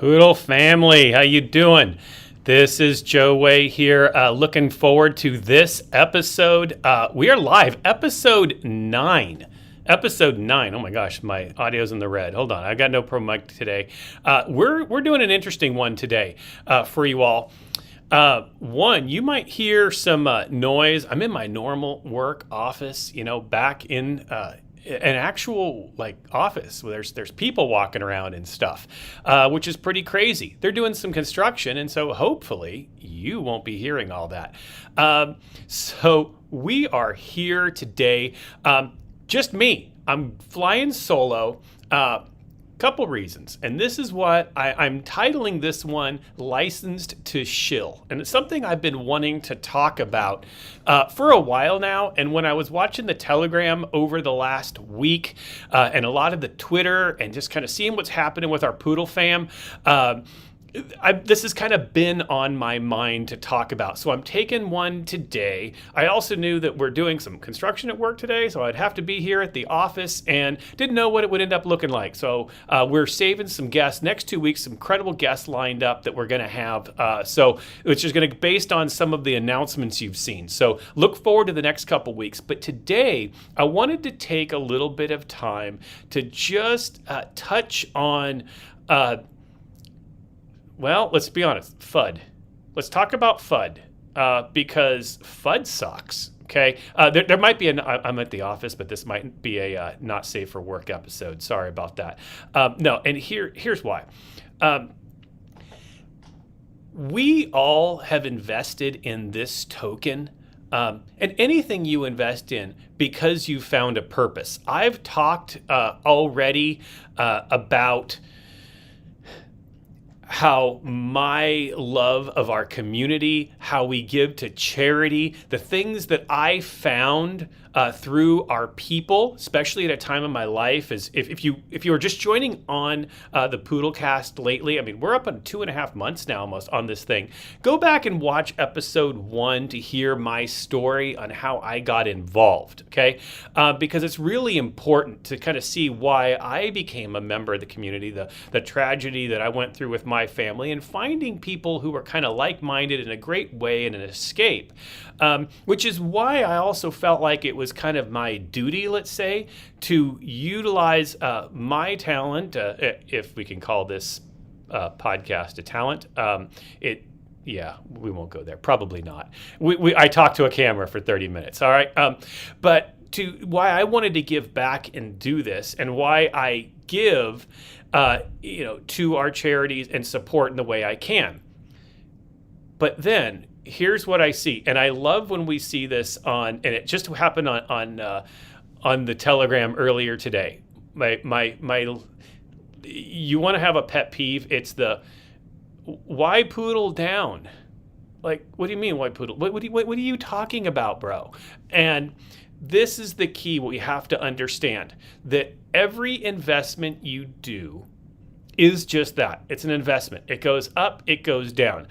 Poodle family, how you doing? This is Joe Way here, looking forward to this episode. We are live, episode 9. Episode 9. Oh my gosh, my audio's in the red. Hold on, I got no pro mic today. We're doing an interesting one today for you all. One, you might hear some noise. I'm in my normal work office, back in an actual office where there's people walking around and stuff, which is pretty crazy. They're doing some construction, and so hopefully you won't be hearing all that. So we are here today, just me. I'm flying solo. Couple reasons, and this is what I'm titling this one Licensed to Shill, and it's something I've been wanting to talk about for a while now. And when I was watching the Telegram over the last week and a lot of the Twitter and just kind of seeing what's happening with our Poodle fam, this has kind of been on my mind to talk about. So I'm taking one today. I also knew that we're doing some construction at work today, so I'd have to be here at the office and didn't know what it would end up looking like. So we're saving some guests. Next 2 weeks, some incredible guests lined up that we're going to have. Which is going to be based on some of the announcements you've seen. So look forward to the next couple weeks. But today, I wanted to take a little bit of time to just touch on well, let's be honest, FUD. Let's talk about FUD because FUD sucks, okay? There might be I'm at the office, but this might be a not safe for work episode. Sorry about that. No, and here's why. We all have invested in this token, and anything you invest in because you found a purpose. I've talked already about how my love of our community, how we give to charity, the things that I found through our people, especially at a time in my life, is if you are just joining on the POODLCAST lately, I mean, we're up on 2.5 months now almost on this thing. Go back and watch episode 1 to hear my story on how I got involved, okay? Because it's really important to kind of see why I became a member of the community, the tragedy that I went through with my family, and finding people who are kind of like-minded in a great way and an escape, which is why I also felt like it was kind of my duty, let's say, to utilize my talent, if we can call this podcast a talent. Yeah, we won't go there. Probably not. I talked to a camera for 30 minutes, all right? But why I wanted to give back and do this, and why I give to our charities and support in the way I can. But then here's what I see, and I love when we see this and it just happened on the Telegram earlier today. You want to have a pet peeve? It's the why poodle down? Like, what do you mean why poodle? What are you talking about, bro? And this is the key. We have to understand that every investment you do is just that. It's an investment. It goes up, it goes down.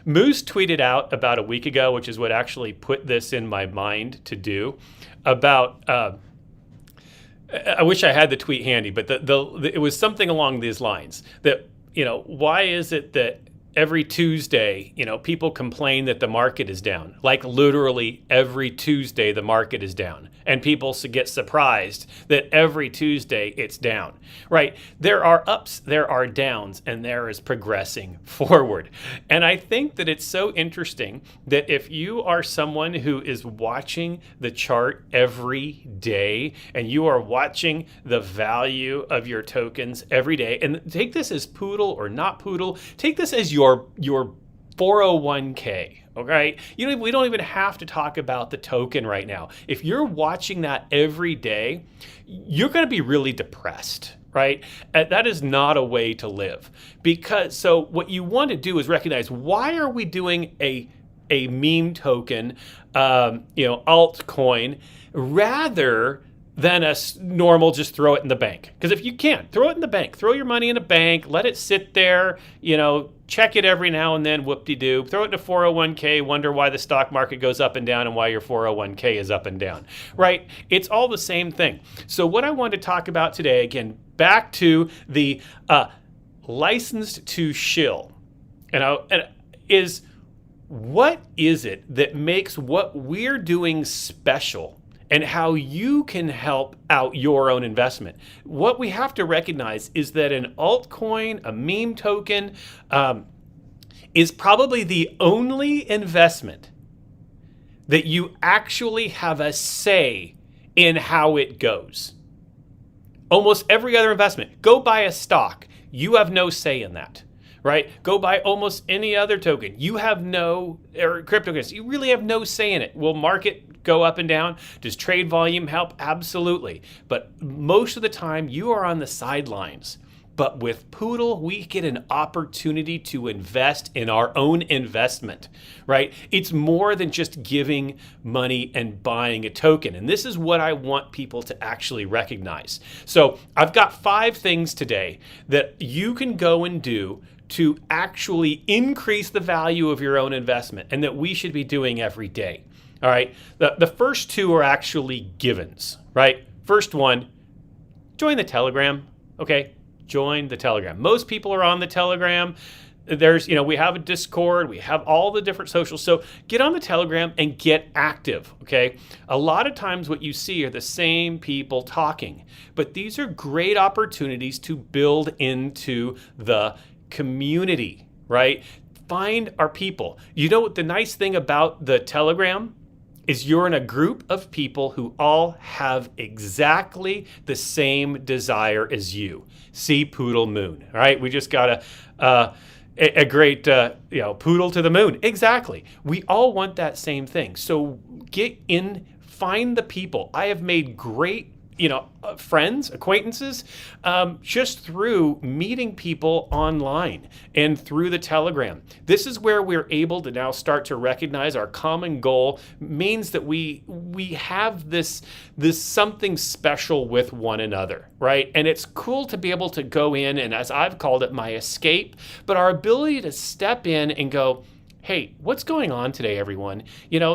Moose tweeted out about a week ago, which is what actually put this in my mind to do, about, I wish I had the tweet handy, but it was something along these lines that, why is it that every Tuesday, people complain that the market is down? Like literally every Tuesday, the market is down. And people get surprised that every Tuesday it's down, right? There are ups, there are downs, and there is progressing forward. And I think that it's so interesting that if you are someone who is watching the chart every day and you are watching the value of your tokens every day, and take this as Poodle or not Poodle, take this as your 401k. Okay, we don't even have to talk about the token right now. If you're watching that every day, you're going to be really depressed, right? That is not a way to live. So what you want to do is recognize, why are we doing a meme token, altcoin, rather than a normal just throw it in the bank? Because if you can, throw it in the bank. Throw your money in a bank. Let it sit there. Check it every now and then. Whoop-de-doo. Throw it in a 401k. Wonder why the stock market goes up and down and why your 401k is up and down. Right? It's all the same thing. So what I want to talk about today, again, back to the licensed to Shill. And what is it that makes what we're doing special, and how you can help out your own investment? What we have to recognize is that an altcoin, a meme token, is probably the only investment that you actually have a say in how it goes. Almost every other investment, go buy a stock, you have no say in that. Right? Go buy almost any other token. You have no, or cryptocurrency, you really have no say in it. Will market go up and down? Does trade volume help? Absolutely. But most of the time, you are on the sidelines. But with Poodle, we get an opportunity to invest in our own investment, right? It's more than just giving money and buying a token. And this is what I want people to actually recognize. So I've got 5 things today that you can go and do to actually increase the value of your own investment, and that we should be doing every day. All right. The first 2 are actually givens, right? First one, join the Telegram. Okay. Join the Telegram. Most people are on the Telegram. There's, we have a Discord, we have all the different socials. So get on the Telegram and get active, okay? A lot of times what you see are the same people talking, but these are great opportunities to build into the community, right? Find our people. You know what the nice thing about the Telegram is? You're in a group of people who all have exactly the same desire as you. See Poodle Moon, all right? We just got a great, Poodle to the moon. Exactly. We all want that same thing. So get in, find the people. I have made great friends, acquaintances, just through meeting people online and through the Telegram. This is where we're able to now start to recognize our common goal means that we have this something special with one another, right? And it's cool to be able to go in, and as I've called it, my escape, but our ability to step in and go, hey, what's going on today, everyone?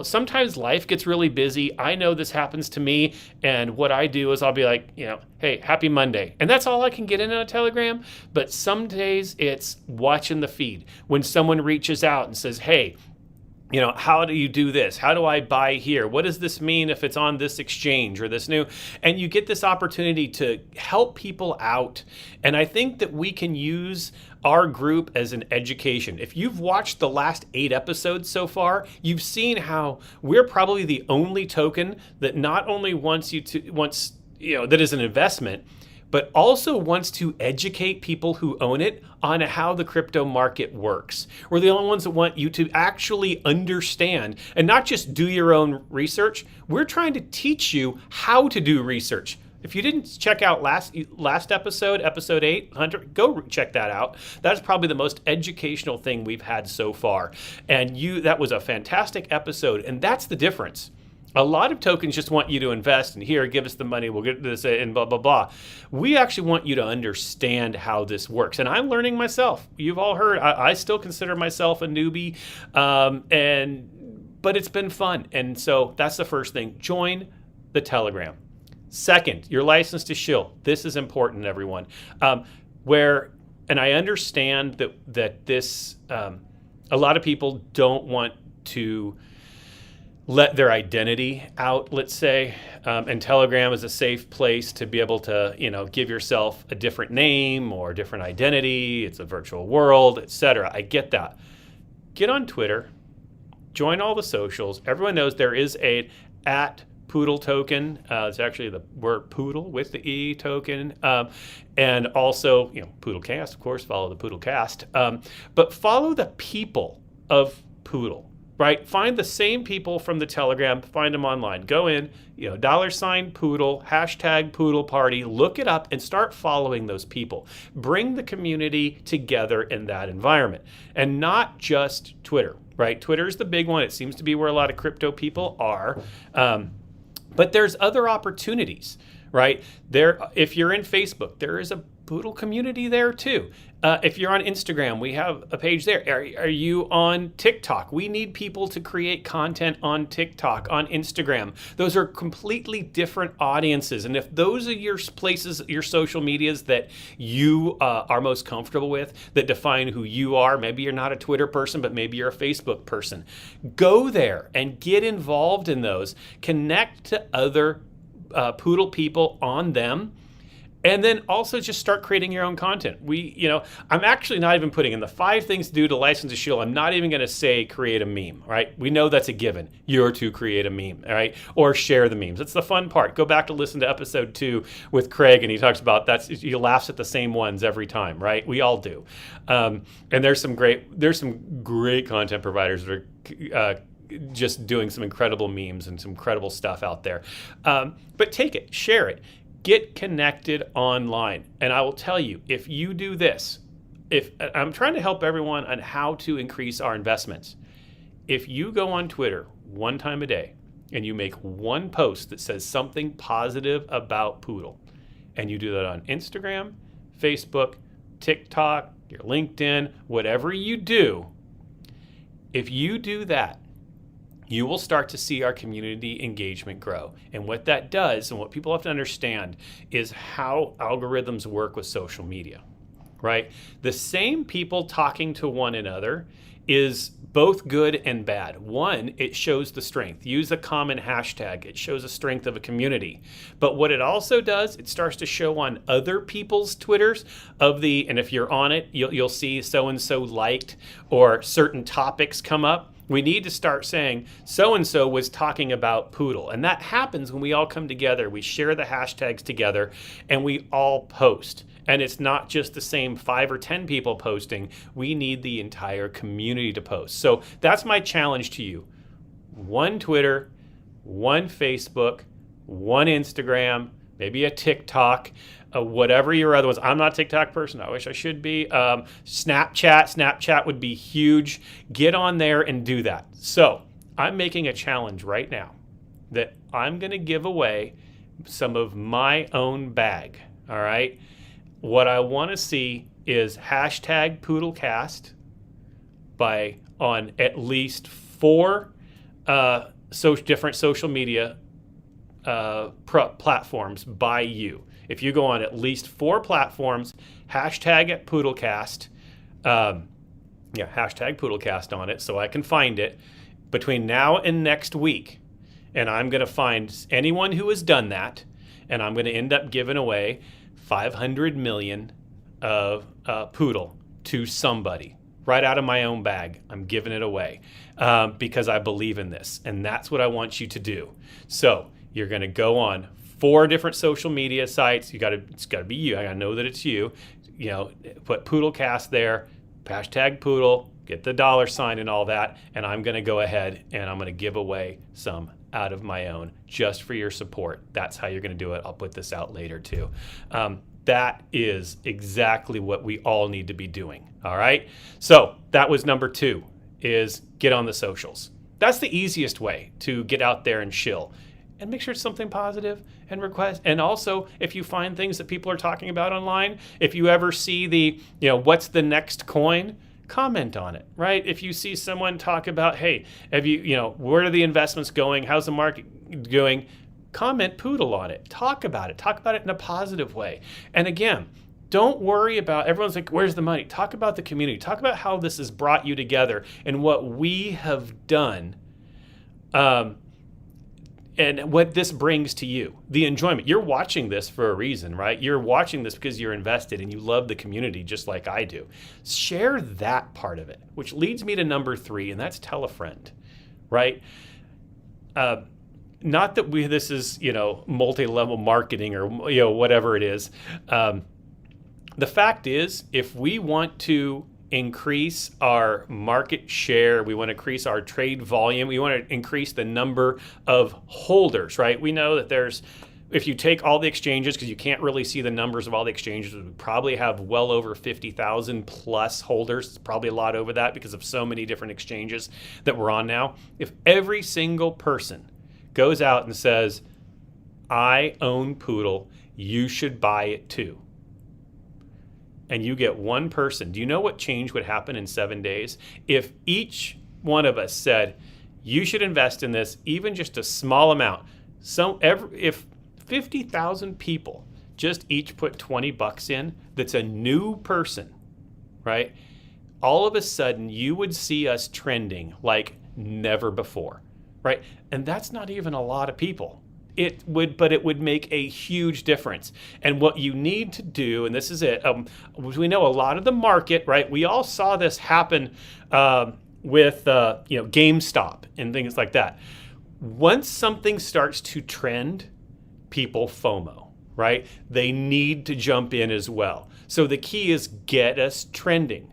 Sometimes life gets really busy. I know this happens to me. And what I do is I'll be like, hey, happy Monday. And that's all I can get in on a Telegram. But some days it's watching the feed. When someone reaches out and says, hey, how do you do this? How do I buy here? What does this mean if it's on this exchange or this new? And you get this opportunity to help people out. And I think that we can use our group as an education. If you've watched the last 8 episodes so far, you've seen how we're probably the only token that not only wants that is an investment, but also wants to educate people who own it on how the crypto market works. We're the only ones that want you to actually understand and not just do your own research. We're trying to teach you how to do research. If you didn't check out last episode, episode 8, Hunter, go check that out. That's probably the most educational thing we've had so far. And that was a fantastic episode. And that's the difference. A lot of tokens just want you to invest and here, give us the money, we'll get this and blah, blah, blah. We actually want you to understand how this works. And I'm learning myself. You've all heard, I still consider myself a newbie, but it's been fun. And so that's the first thing. Join the Telegram. Second, your license to Shill. This is important, everyone. And I understand that this, a lot of people don't want to let their identity out, let's say, and Telegram is a safe place to be able to, give yourself a different name or a different identity. It's a virtual world, etc. I get that. Get on Twitter, join all the socials. Everyone knows there is a @Poodle token. It's actually the word Poodle with the E token. And also, POODLCAST, of course, follow the POODLCAST. But follow the people of Poodle. Right? Find the same people from the Telegram, find them online. Go in, $Poodle, #Poodle Party, look it up and start following those people. Bring the community together in that environment. And not just Twitter, right? Twitter is the big one. It seems to be where a lot of crypto people are. But there's other opportunities, right? If you're in Facebook, there is a Poodle community there too. If you're on Instagram, we have a page there. Are you on TikTok? We need people to create content on TikTok, on Instagram. Those are completely different audiences. And if those are your places, your social medias that you are most comfortable with, that define who you are, maybe you're not a Twitter person, but maybe you're a Facebook person, go there and get involved in those. Connect to other Poodle people on them. And then also just start creating your own content. I'm actually not even putting in the 5 things to do to license a Shill. I'm not even going to say create a meme, right? We know that's a given. You're to create a meme, all right? Or share the memes. That's the fun part. Go back to listen to episode 2 with Craig, and he talks about he laughs at the same ones every time, right? We all do. And there's some great content providers that are just doing some incredible memes and some incredible stuff out there. But take it, share it. Get connected online. And I will tell you, if you do this, if I'm trying to help everyone on how to increase our investments. If you go on Twitter 1 time a day and you make 1 post that says something positive about Poodle, and you do that on Instagram, Facebook, TikTok, your LinkedIn, whatever you do, if you do that, you will start to see our community engagement grow. And what that does, and what people have to understand, is how algorithms work with social media, right? The same people talking to one another is both good and bad. One, it shows the strength. Use a common hashtag. It shows the strength of a community. But what it also does, it starts to show on other people's Twitters and if you're on it, you'll see so-and-so liked, or certain topics come up. We need to start saying, so-and-so was talking about Poodle. And that happens when we all come together. We share the hashtags together and we all post. And it's not just the same 5 or 10 people posting. We need the entire community to post. So that's my challenge to you. 1 Twitter, 1 Facebook, 1 Instagram, maybe a TikTok, whatever your other ones. I'm not a TikTok person. I wish I should be. Snapchat would be huge. Get on there and do that. So I'm making a challenge right now that I'm going to give away some of my own bag. All right. What I want to see is hashtag POODLCAST on at least 4 different social media platforms by you. If you go on at least 4 platforms, hashtag at POODLCAST, hashtag POODLCAST on it so I can find it between now and next week. And I'm going to find anyone who has done that, and I'm going to end up giving away 500 million of Poodle to somebody right out of my own bag. I'm giving it away because I believe in this, and that's what I want you to do. So you're going to go on 4 different social media sites. It's got to be you. I know that it's you. Put POODLCAST there, hashtag Poodle, get the $sign and all that, and I'm going to go ahead and I'm going to give away some out of my own just for your support. That's how you're going to do it. I'll put this out later too. That is exactly what we all need to be doing. All right. So that was number 2, is get on the socials. That's the easiest way to get out there and shill. And make sure it's something positive and request. And also, if you find things that people are talking about online, if you ever see what's the next coin, comment on it, right? If you see someone talk about, hey, where are the investments going? How's the market going? Comment Poodle on it. Talk about it. Talk about it in a positive way. And again, don't worry about, everyone's like, where's the money? Talk about the community. Talk about how this has brought you together and what we have done. And what this brings to you, the enjoyment. You're watching this for a reason, right? You're watching this because you're invested and you love the community just like I do. Share that part of it, which leads me to number 3, and that's tell a friend, right? Not that this is, multi-level marketing or, whatever it is. The fact is, if we want to increase our market share, we want to increase our trade volume, we want to increase the number of holders, right? We know that if you take all the exchanges, because you can't really see the numbers of all the exchanges, we probably have well over 50,000 plus holders. It's probably a lot over that because of so many different exchanges that we're on now. If every single person goes out and says, I own Poodle, you should buy it too, and you get one person, do you know what change would happen in 7 days? If each one of us said, you should invest in this, even just a small amount. If 50,000 people just each put $20 in, that's a new person, right? All of a sudden, you would see us trending like never before, right? And that's not even a lot of people. But it would make a huge difference. And what you need to do, and this is it, we know a lot of the market, right? We all saw this happen with GameStop and things like that. Once something starts to trend, people FOMO, right? They need to jump in as well. So the key is get us trending.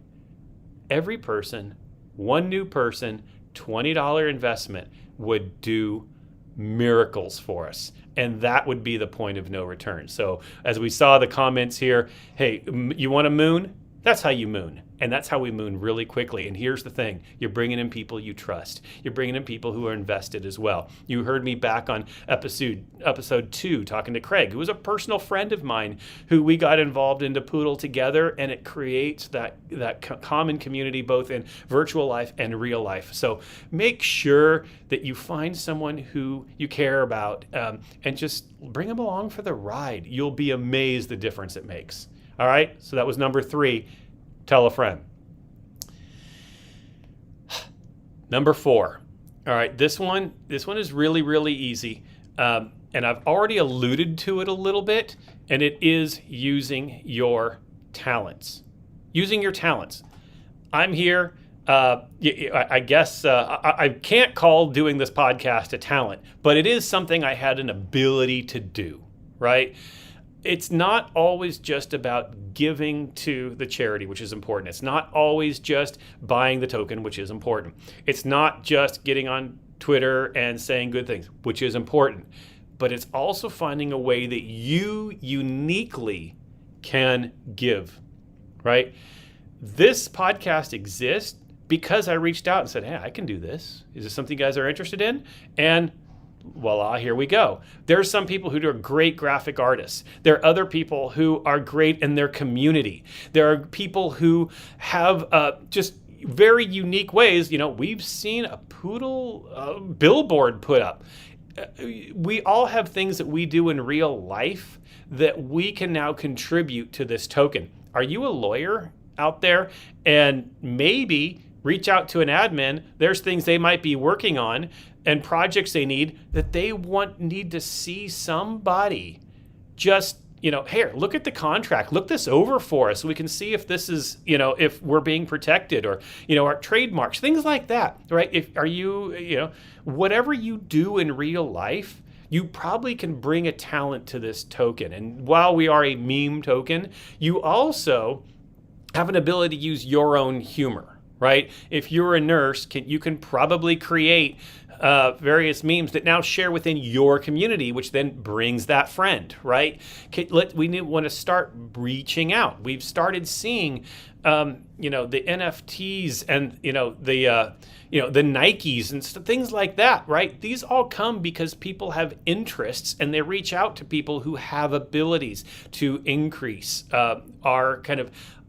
Every person, one new person, $20 investment would do miracles for us. And that would be the point of no return. So as we saw the comments here, hey, you want to moon? That's how you moon. And that's how we moon really quickly. And here's the thing. You're bringing in people you trust. You're bringing in people who are invested as well. You heard me back on episode 2 talking to Craig, who was a personal friend of mine who we got involved into Poodle together, and it creates that common community both in virtual life and real life. So make sure that you find someone who you care about and just bring them along for the ride. You'll be amazed the difference it makes. All right, so that was number 3. Tell a friend. Number 4. All right, this one is really, really easy. And I've already alluded to it a little bit, and it is using your talents. Using your talents. I'm here. I guess I can't call doing this podcast a talent, but it is something I had an ability to do, right? It's not always just about giving to the charity, which is important. It's not always just buying the token, which is important. It's not just getting on Twitter and saying good things, which is important. But it's also finding a way that you uniquely can give, right? This podcast exists because I reached out and said, hey, I can do this. Is this something you guys are interested in? And voila, here we go. There are some people who are great graphic artists. There are other people who are great in their community. There are people who have just very unique ways. We've seen a Poodle billboard put up. We all have things that we do in real life that we can now contribute to this token. Are you a lawyer out there? And maybe reach out to an admin. There's things they might be working on and projects they need that they need to see somebody just, here, look at the contract, look this over for us so we can see if this is, if we're being protected or, our trademarks, things like that, right? Whatever you do in real life, you probably can bring a talent to this token. And while we are a meme token, you also have an ability to use your own humor, right? If you're a nurse, you can probably create various memes that now share within your community, which then brings that friend, right? We want to start reaching out. We've started seeing, the NFTs and the Nikes and things like that, right? These all come because people have interests and they reach out to people who have abilities to increase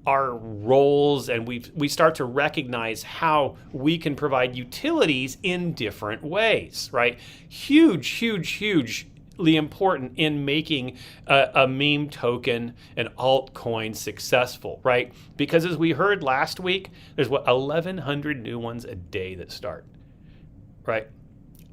our roles, and we start to recognize how we can provide utilities in different ways, right? Hugely important in making a meme token, an altcoin successful, right? Because as we heard last week, there's 1,100 new ones a day that start, right?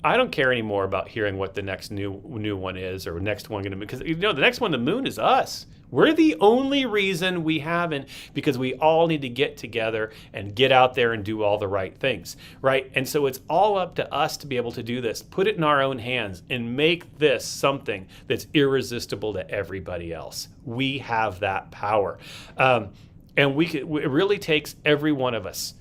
I don't care anymore about hearing what the next new one is or next one going to be, because the next one, the moon, is us. We're the only reason we haven't, because we all need to get together and get out there and do all the right things, right? And so it's all up to us to be able to do this, put it in our own hands and make this something that's irresistible to everybody else. We have that power. And it really takes every one of us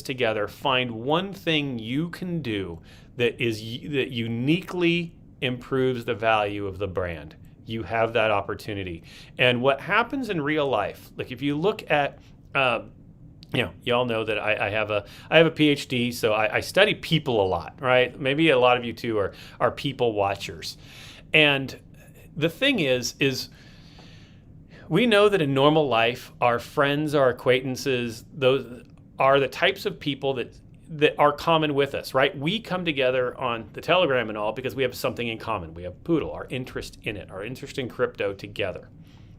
together. Find one thing you can do that uniquely improves the value of the brand. You have that opportunity. And what happens in real life, like if you look at, you all know that I have a PhD, so I study people a lot, right? Maybe a lot of you too are people watchers. And the thing is We know that in normal life, our friends, our acquaintances, those are the types of people that are common with us, right? We come together on the Telegram and all because we have something in common. We have Poodle, our interest in it, our interest in crypto together.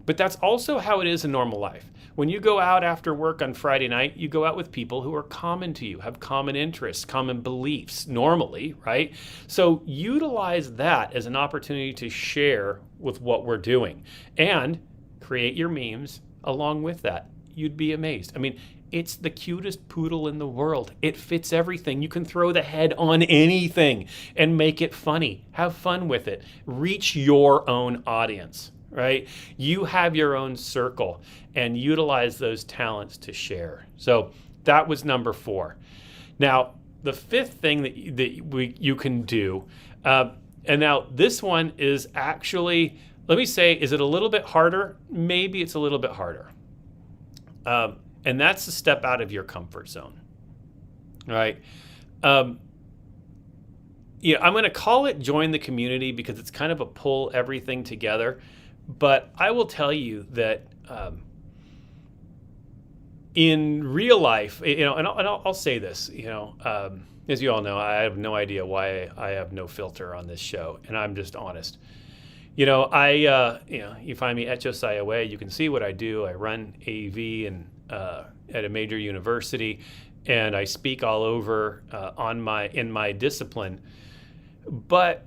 But that's also how it is in normal life. When you go out after work on Friday night, you go out with people who are common to you, have common interests, common beliefs, normally, right? So utilize that as an opportunity to share with what we're doing and create your memes along with that. You'd be amazed. I mean, it's the cutest poodle in the world. It fits everything. You can throw the head on anything and make it funny. Have fun with it. Reach your own audience, right? You have your own circle and utilize those talents to share. So that was number 4. Now, the 5th thing that you can do, and now this one is actually, let me say, is it a little bit harder? Maybe it's a little bit harder. And that's to step out of your comfort zone, right? I'm going to call it join the community because it's kind of a pull everything together. But I will tell you that in real life, and I'll say this, as you all know, I have no idea why I have no filter on this show, and I'm just honest. You find me at Josiah Way. You can see what I do. I run AV and at a major university, and I speak all over in my discipline. But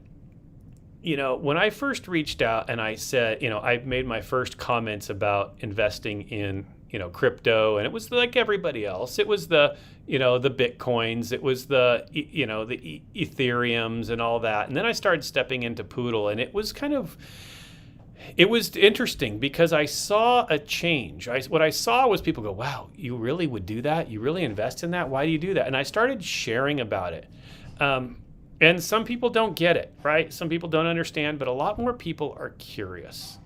when I first reached out and I said, I made my first comments about investing in crypto, and it was like everybody else. It was the Bitcoins, it was the Ethereums and all that. And then I started stepping into Poodle, and it was interesting because I saw a change. What I saw was people go, wow, you really would do that? You really invest in that? Why do you do that? And I started sharing about it. And some people don't get it, right? Some people don't understand, but a lot more people are curious.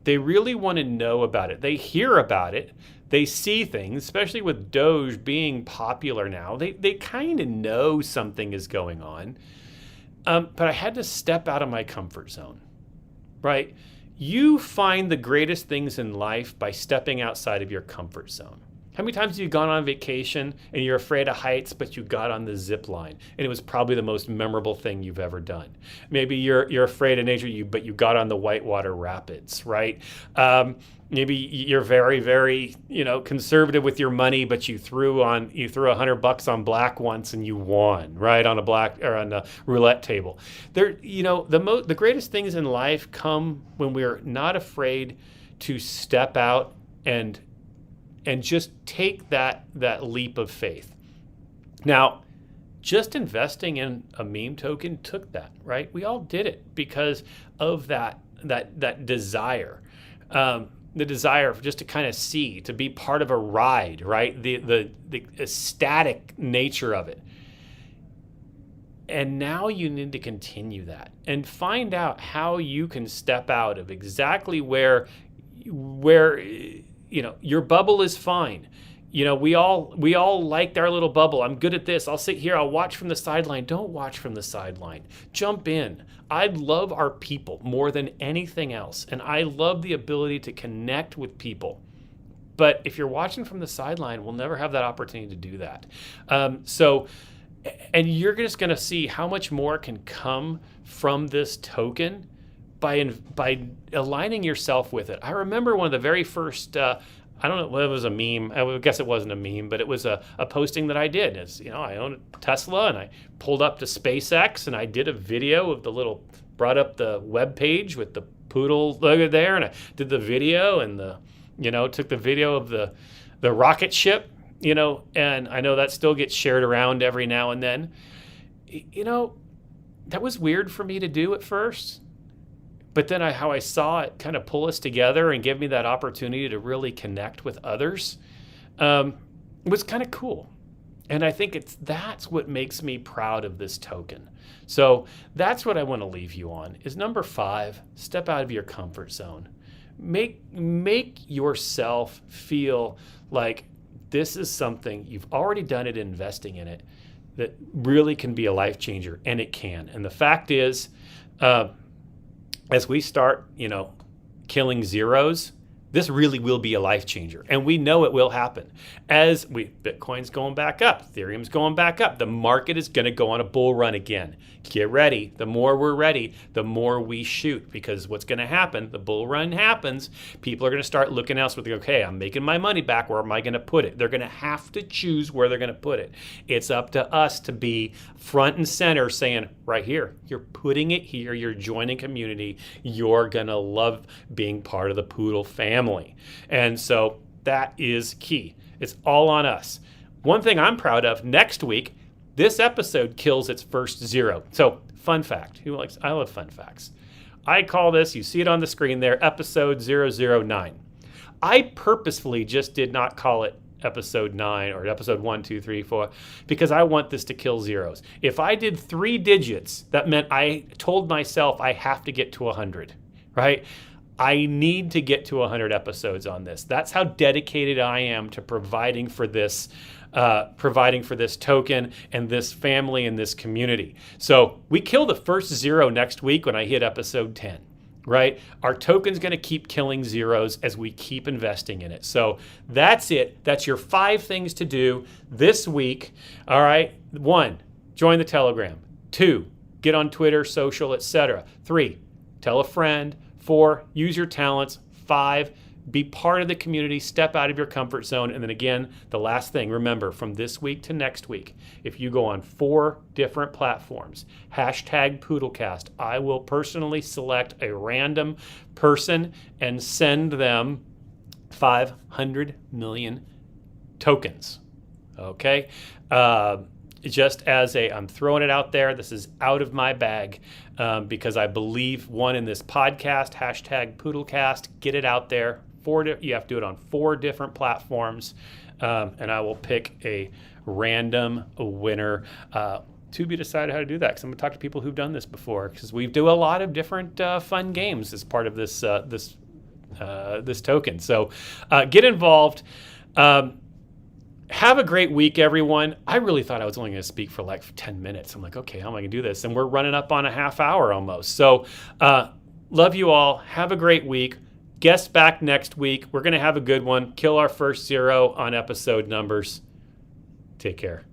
They really want to know about it. They hear about it. They see things, especially with DOGE being popular now. They kind of know something is going on. But I had to step out of my comfort zone, right? You find the greatest things in life by stepping outside of your comfort zone. How many times have you gone on vacation and you're afraid of heights, but you got on the zip line and it was probably the most memorable thing you've ever done? Maybe you're afraid of nature, but you got on the whitewater rapids, right? Maybe you're very, very, conservative with your money, but you threw $100 on black once and you won, right? On a roulette table. The greatest things in life come when we're not afraid to step out and just take that leap of faith. Now, just investing in a meme token took that, right? We all did it because of that desire. The desire just to kind of see, to be part of a ride, right? The ecstatic nature of it. And now you need to continue that and find out how you can step out of exactly where your bubble is fine. We all liked our little bubble. I'm good at this. I'll sit here. I'll watch from the sideline. Don't watch from the sideline. Jump in. I love our people more than anything else. And I love the ability to connect with people. But if you're watching from the sideline, we'll never have that opportunity to do that. And you're just going to see how much more can come from this token by aligning yourself with it. I remember one of the very first, I don't know whether it was a meme. I guess it wasn't a meme, but it was a posting that I did. I own a Tesla, and I pulled up to SpaceX, and I did a video of brought up the web page with the Poodle logo there, and I did the video and took the video of the rocket ship, and I know that still gets shared around every now and then. That was weird for me to do at first. But then how I saw it kind of pull us together and give me that opportunity to really connect with others was kind of cool. And I think that's what makes me proud of this token. So that's what I want to leave you on is number 5, step out of your comfort zone. Make yourself feel like this is something you've already done it, investing in it, that really can be a life changer, and it can. And the fact is, as we start, killing zeros, This really will be a life changer, and we know it will happen. Bitcoin's going back up, Ethereum's going back up, the market is going to go on a bull run again. Get ready. The more we're ready, the more we shoot, because what's going to happen, the bull run happens, people are going to start looking elsewhere. Okay, I'm making my money back. Where am I going to put it? They're going to have to choose where they're going to put it. It's up to us to be front and center saying, right here, you're putting it here, you're joining community, you're going to love being part of the Poodle family. And so that is key. It's all on us. One thing I'm proud of, next week, this episode kills its first zero. So, fun fact. I love fun facts. I call this, you see it on the screen there, episode 009. I purposefully just did not call it episode 9 or episode 1, 2, 3, 4, because I want this to kill zeros. If I did 3 digits, that meant I told myself I have to get to 100, right? I need to get to 100 episodes on this. That's how dedicated I am to providing for this token and this family and this community. So we kill the first zero next week when I hit episode 10, right? Our token's going to keep killing zeros as we keep investing in it. So that's it. That's your 5 things to do this week. All right. 1, join the Telegram. 2, get on Twitter, social, etc. 3, tell a friend. 4, use your talents. 5, be part of the community, step out of your comfort zone. And then again, the last thing, remember, from this week to next week, if you go on 4 different platforms, #POODLCAST, I will personally select a random person and send them 500 million tokens. Okay? Just as I'm throwing it out there, this is out of my bag because I believe, one, in this podcast, #POODLCAST, get it out there. You have to do it on 4 different platforms, and I will pick a random winner. To be decided how to do that, because I'm going to talk to people who've done this before, because we do a lot of different fun games as part of this token. So get involved. Have a great week, everyone. I really thought I was only going to speak for like 10 minutes. I'm like, okay, how am I going to do this? And we're running up on a half hour almost. So love you all. Have a great week. Guest back next week. We're going to have a good one. Kill our first zero on episode numbers. Take care.